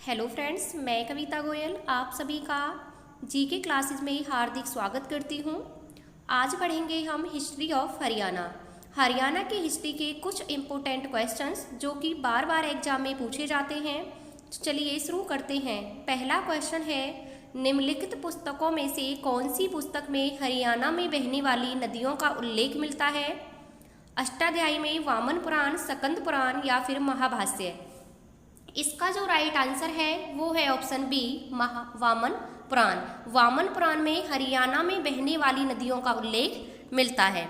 Hello friends, मैं कविता गोयल आप सभी का जीके क्लासेस में हार्दिक स्वागत करती हूँ। आज पढ़ेंगे हम हिस्ट्री ऑफ हरियाणा। हरियाणा की हिस्ट्री के कुछ इम्पोर्टेंट क्वेश्चंस जो कि बार बार एग्जाम में पूछे जाते हैं। चलिए शुरू करते हैं। पहला क्वेश्चन है, निम्नलिखित पुस्तकों में से कौन सी पुस्तक में हरियाणा में बहने वाली नदियों का उल्लेख मिलता है? अष्टाध्यायी में, वामन पुराण, स्कंद पुराण या फिर महाभाष्य? इसका जो राइट आंसर है वो है ऑप्शन बी, वामन पुराण। वामन पुराण में हरियाणा में बहने वाली नदियों का उल्लेख मिलता है।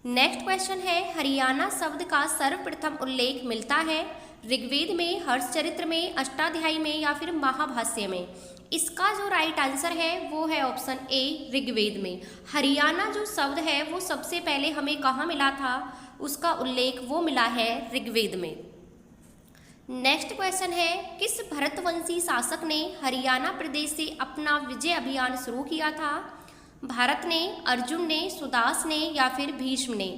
नेक्स्ट क्वेश्चन है, हरियाणा शब्द का सर्वप्रथम उल्लेख मिलता है ऋग्वेद में, हर्षचरित्र में, अष्टाध्यायी में या फिर महाभाष्य में? इसका जो राइट आंसर है वो है ऑप्शन ए, ऋग्वेद में। हरियाणा जो शब्द है वो सबसे पहले हमें कहाँ मिला था? उसका उल्लेख वो मिला है ऋग्वेद में। नेक्स्ट क्वेश्चन है, किस भरतवंशी शासक ने हरियाणा प्रदेश से अपना विजय अभियान शुरू किया था? भारत ने, अर्जुन ने, सुदास ने या फिर भीष्म ने?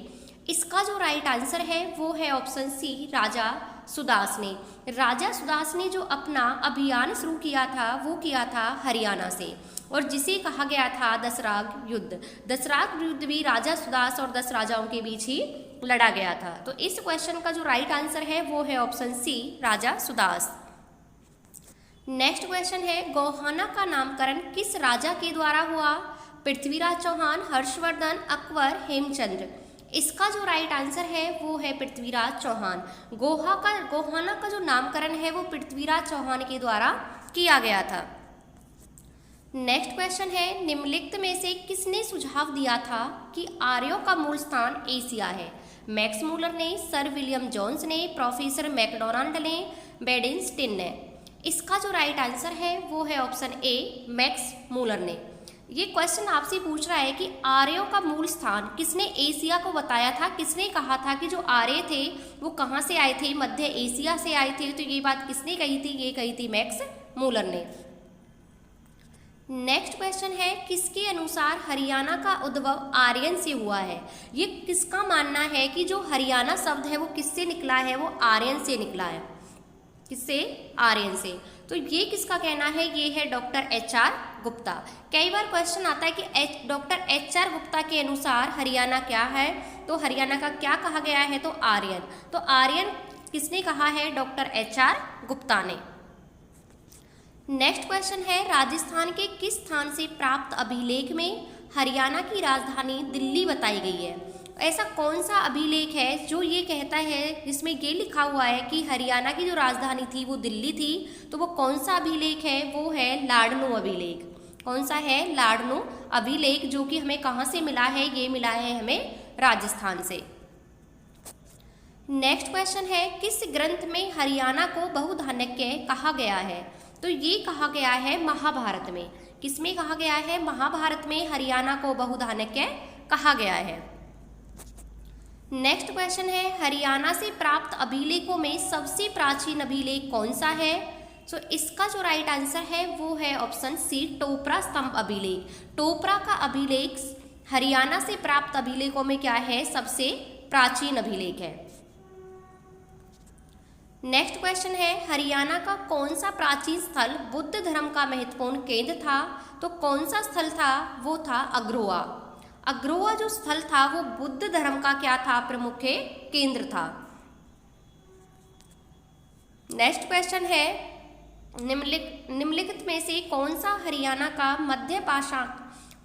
इसका जो राइट आंसर है वो है ऑप्शन सी, राजा सुदास ने। राजा सुदास ने जो अपना अभियान शुरू किया था वो किया था हरियाणा से, और जिसे कहा गया था दसराग युद्ध। दसराग युद्ध भी राजा सुदास और 10 राजाओं के बीच ही लड़ा गया था। तो इस क्वेश्चन का जो राइट आंसर है वो है ऑप्शन सी, राजा सुदास। नेक्स्ट क्वेश्चन है, गोहाना का नामकरण किस राजा के द्वारा हुआ? पृथ्वीराज चौहान, हर्षवर्धन, अकबर, हेमचंद्र? इसका जो राइट आंसर है वो है पृथ्वीराज चौहान। गोहाना का जो नामकरण है वो पृथ्वीराज चौहान के द्वारा किया गया था। नेक्स्ट क्वेश्चन है, निम्नलिखित में से किसने सुझाव दिया था कि आर्यों का मूल स्थान एशिया है? मैक्स मूलर ने, सर विलियम जोन्स ने, प्रोफेसर मैकडोनाल्ड ने, बेडेनस्टीन ने? इसका जो राइट आंसर है वो है ऑप्शन ए, मैक्स मूलर ने। ये क्वेश्चन आपसे पूछ रहा है कि आर्यों का मूल स्थान किसने एशिया को बताया था? किसने कहा था कि जो आर्य थे वो कहाँ से आए थे? मध्य एशिया से आए थे। तो ये बात किसने कही थी? ये कही थी मैक्स मूलर ने। नेक्स्ट क्वेश्चन है, किसके अनुसार हरियाणा का उद्भव आर्यन से हुआ है? ये किसका मानना है कि जो हरियाणा शब्द है वो किससे निकला है? वो आर्यन से निकला है। किससे? आर्यन से। तो ये किसका कहना है? ये है डॉक्टर HR गुप्ता। कई बार क्वेश्चन आता है कि डॉक्टर HR गुप्ता के अनुसार हरियाणा क्या है? तो हरियाणा का क्या कहा गया है? तो आर्यन। तो आर्यन किसने कहा है? डॉक्टर HR गुप्ता ने। नेक्स्ट क्वेश्चन है, राजस्थान के किस स्थान से प्राप्त अभिलेख में हरियाणा की राजधानी दिल्ली बताई गई है? ऐसा कौन सा अभिलेख है जो ये कहता है, जिसमें ये लिखा हुआ है कि हरियाणा की जो राजधानी थी वो दिल्ली थी? तो वो कौन सा अभिलेख है? वो है लाडनू अभिलेख। कौन सा है? लाडनू अभिलेख, जो कि हमें कहाँ से मिला है? ये मिला है हमें राजस्थान से। नेक्स्ट क्वेश्चन है, किस ग्रंथ में हरियाणा को बहुधान्यज्ञ कहा गया है? तो ये कहा गया है महाभारत में। किसमें कहा गया है? महाभारत में हरियाणा को बहुधान्यज्ञ कहा गया है। नेक्स्ट क्वेश्चन है, हरियाणा से प्राप्त अभिलेखों में सबसे प्राचीन अभिलेख कौन सा है? तो इसका जो राइट आंसर है वो है ऑप्शन सी, टोपरा स्तंभ अभिलेख। टोपरा का अभिलेख हरियाणा से प्राप्त अभिलेखों में क्या है? सबसे प्राचीन अभिलेख है। नेक्स्ट क्वेश्चन है, हरियाणा का कौन सा प्राचीन स्थल बुद्ध धर्म का महत्वपूर्ण केंद्र था? तो कौन सा स्थल था? वो था अग्रोहा। अग्रोहा जो स्थल था वो बुद्ध धर्म का क्या था? प्रमुख केंद्र था। नेक्स्ट क्वेश्चन है, निम्नलिखित में से कौन सा हरियाणा का मध्य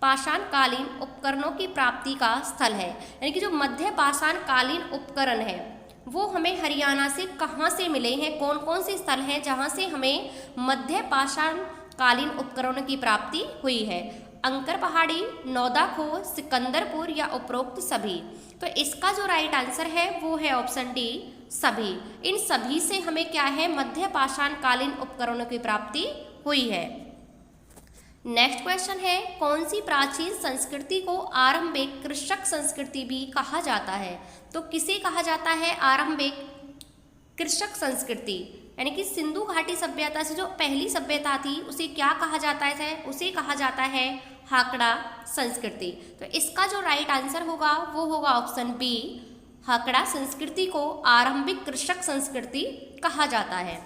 पाषाणकालीन उपकरणों की प्राप्ति का स्थल है? यानी कि जो मध्य पाषाणकालीन उपकरण है वो हमें हरियाणा से कहाँ से मिले हैं? कौन कौन से स्थल हैं जहाँ से हमें मध्य पाषाणकालीन उपकरणों की प्राप्ति हुई है? अंकर पहाड़ी, नौदाखो, सिकंदरपुर या उपरोक्त सभी? तो इसका जो राइट आंसर है वो है ऑप्शन डी, सभी। इन सभी से हमें क्या है? मध्य पाषाणकालीन उपकरणों की प्राप्ति हुई है। नेक्स्ट क्वेश्चन है, कौन सी प्राचीन संस्कृति को आरंभिक कृषक संस्कृति भी कहा जाता है? तो किसे कहा जाता है आरंभिक कृषक संस्कृति? यानी कि सिंधु घाटी सभ्यता से जो पहली सभ्यता थी उसे क्या कहा जाता है? उसे कहा जाता है हाकड़ा संस्कृति। तो इसका जो राइट आंसर होगा वो होगा ऑप्शन बी, हाकड़ा संस्कृति को आरंभिक कृषक संस्कृति कहा जाता है।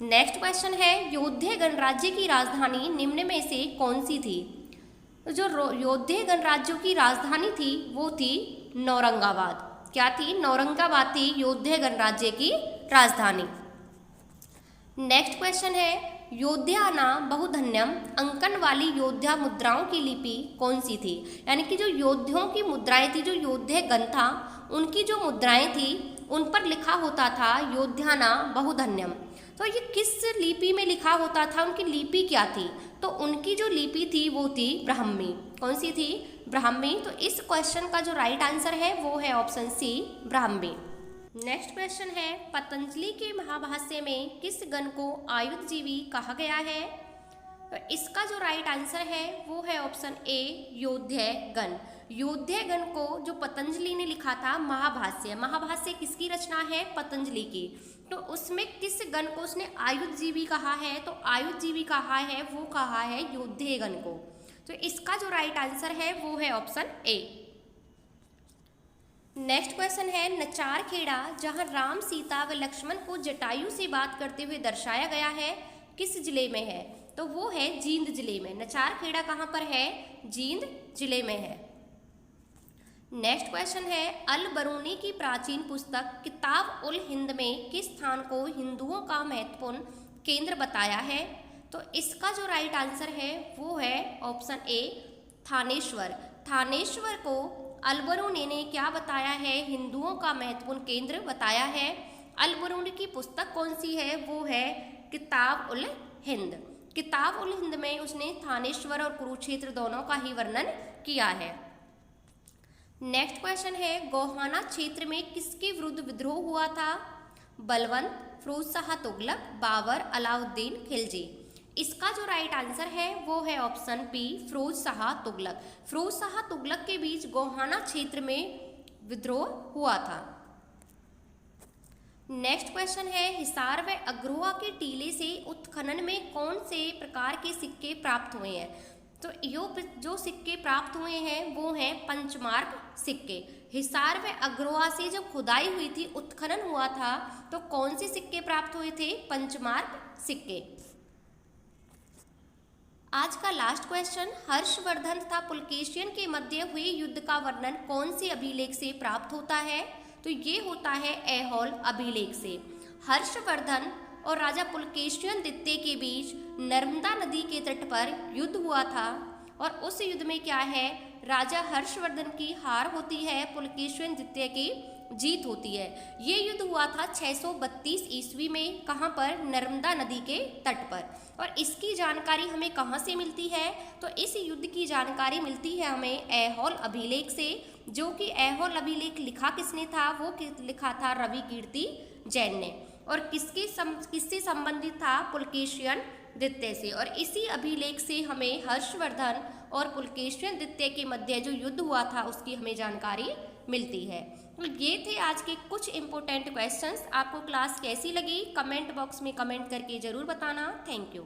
नेक्स्ट क्वेश्चन है यौध्य गणराज्य की राजधानी निम्न में से कौन सी थी? तो जो यौध्य गणराज्य की राजधानी थी वो थी नौरंगाबाद। क्या थी? नौरंगाबाद थी यौध्य गणराज्य की राजधानी। नेक्स्ट क्वेश्चन है योध्याना बहुधन्यम अंकन वाली योद्धा मुद्राओं की लिपि कौन सी थी? यानी कि जो योद्धियों की मुद्राएं थी, जो योध्य गण था उनकी जो मुद्राएं थी उन पर लिखा होता था योध्याना बहुधन्यम। तो ये किस लिपि में लिखा होता था? उनकी लिपि क्या थी? तो उनकी जो लिपि थी वो थी ब्राह्मी। कौन सी थी? ब्राह्मी। तो इस क्वेश्चन का जो राइट आंसर है वो है option C, Brahmi. Next question है पतंजलि के महाभाष्य में किस गण को आयुधजीवी कहा गया है? तो इसका जो राइट आंसर है वो है ऑप्शन ए, योध्य गण। योध्य गण को जो पतंजलि ने लिखा था महाभाष्य, महाभाष्य किसकी रचना है? पतंजलि की। तो उसमें किस गण को उसने आयुधजीवी कहा है? तो आयुधजीवी कहा है वो कहा है योध्य गण को। तो इसका जो राइट आंसर है वो है ऑप्शन ए। नेक्स्ट क्वेश्चन है नचार खेड़ा जहां राम, सीता व लक्ष्मण को जटायु से बात करते हुए दर्शाया गया है किस जिले में है? तो वो है जींद जिले में। नचार खेड़ा कहाँ पर है? जींद जिले में है। नेक्स्ट क्वेश्चन है अल बरूनी की प्राचीन पुस्तक किताब उल हिंद में किस स्थान को हिंदुओं का महत्वपूर्ण केंद्र बताया है? तो इसका जो राइट आंसर है वो है ऑप्शन ए, थानेश्वर। थानेश्वर को अलबरूनी ने क्या बताया है? हिंदुओं का महत्वपूर्ण केंद्र बताया है। अलबरूनी की पुस्तक कौन सी है? वो है किताब उल हिंद। किताब उल हिंद में उसने थानेश्वर और कुरुक्षेत्र दोनों का ही वर्णन किया है। नेक्स्ट क्वेश्चन है गोहाना क्षेत्र में किसके विरुद्ध विद्रोह हुआ था? बलवंत, फिरोज शाह तुगलक, बाबर, अलाउद्दीन खिलजी। इसका जो राइट आंसर है वो है ऑप्शन बी, फिरोज शाह तुगलक। फिरोज शाह तुगलक के बीच गोहाना क्षेत्र में विद्रोह हुआ था। नेक्स्ट क्वेश्चन है हिसार व अग्रोहा के टीले से उत्खनन में कौन से प्रकार के सिक्के प्राप्त हुए हैं? तो जो सिक्के प्राप्त हुए हैं वो हैं पंचमार्क सिक्के। हिसार व अग्रोहा से जब खुदाई हुई थी, उत्खनन हुआ था, तो कौन से सिक्के प्राप्त हुए थे? पंचमार्क सिक्के। आज का लास्ट क्वेश्चन हर्षवर्धन तथा पुलकेशियन के मध्य हुए युद्ध का वर्णन कौन से अभिलेख से प्राप्त होता है? तो ये होता है ऐहोल अभिलेख से। हर्षवर्धन और राजा पुलकेशियन द्वितीय के बीच नर्मदा नदी के तट पर युद्ध हुआ था और उस युद्ध में क्या है, राजा हर्षवर्धन की हार होती है, पुलकेशियन द्वितीय की जीत होती है। ये युद्ध हुआ था 632 ईस्वी में। कहाँ पर? नर्मदा नदी के तट पर। और इसकी जानकारी हमें कहाँ से मिलती है? तो इस युद्ध की जानकारी मिलती है हमें ऐहोल अभिलेख से, जो कि ऐहोल अभिलेख लिखा किसने था? वो लिखा था रवि कीर्ति जैन ने। और किससे संबंधित था? पुलकेशियन द्वितीय से। और इसी अभिलेख से हमें हर्षवर्धन और पुलकेशियन द्वितीय के मध्य जो युद्ध हुआ था उसकी हमें जानकारी मिलती है। तो ये थे आज के कुछ इंपॉर्टेंट क्वेश्चंस। आपको क्लास कैसी लगी कमेंट बॉक्स में कमेंट करके ज़रूर बताना। Thank you.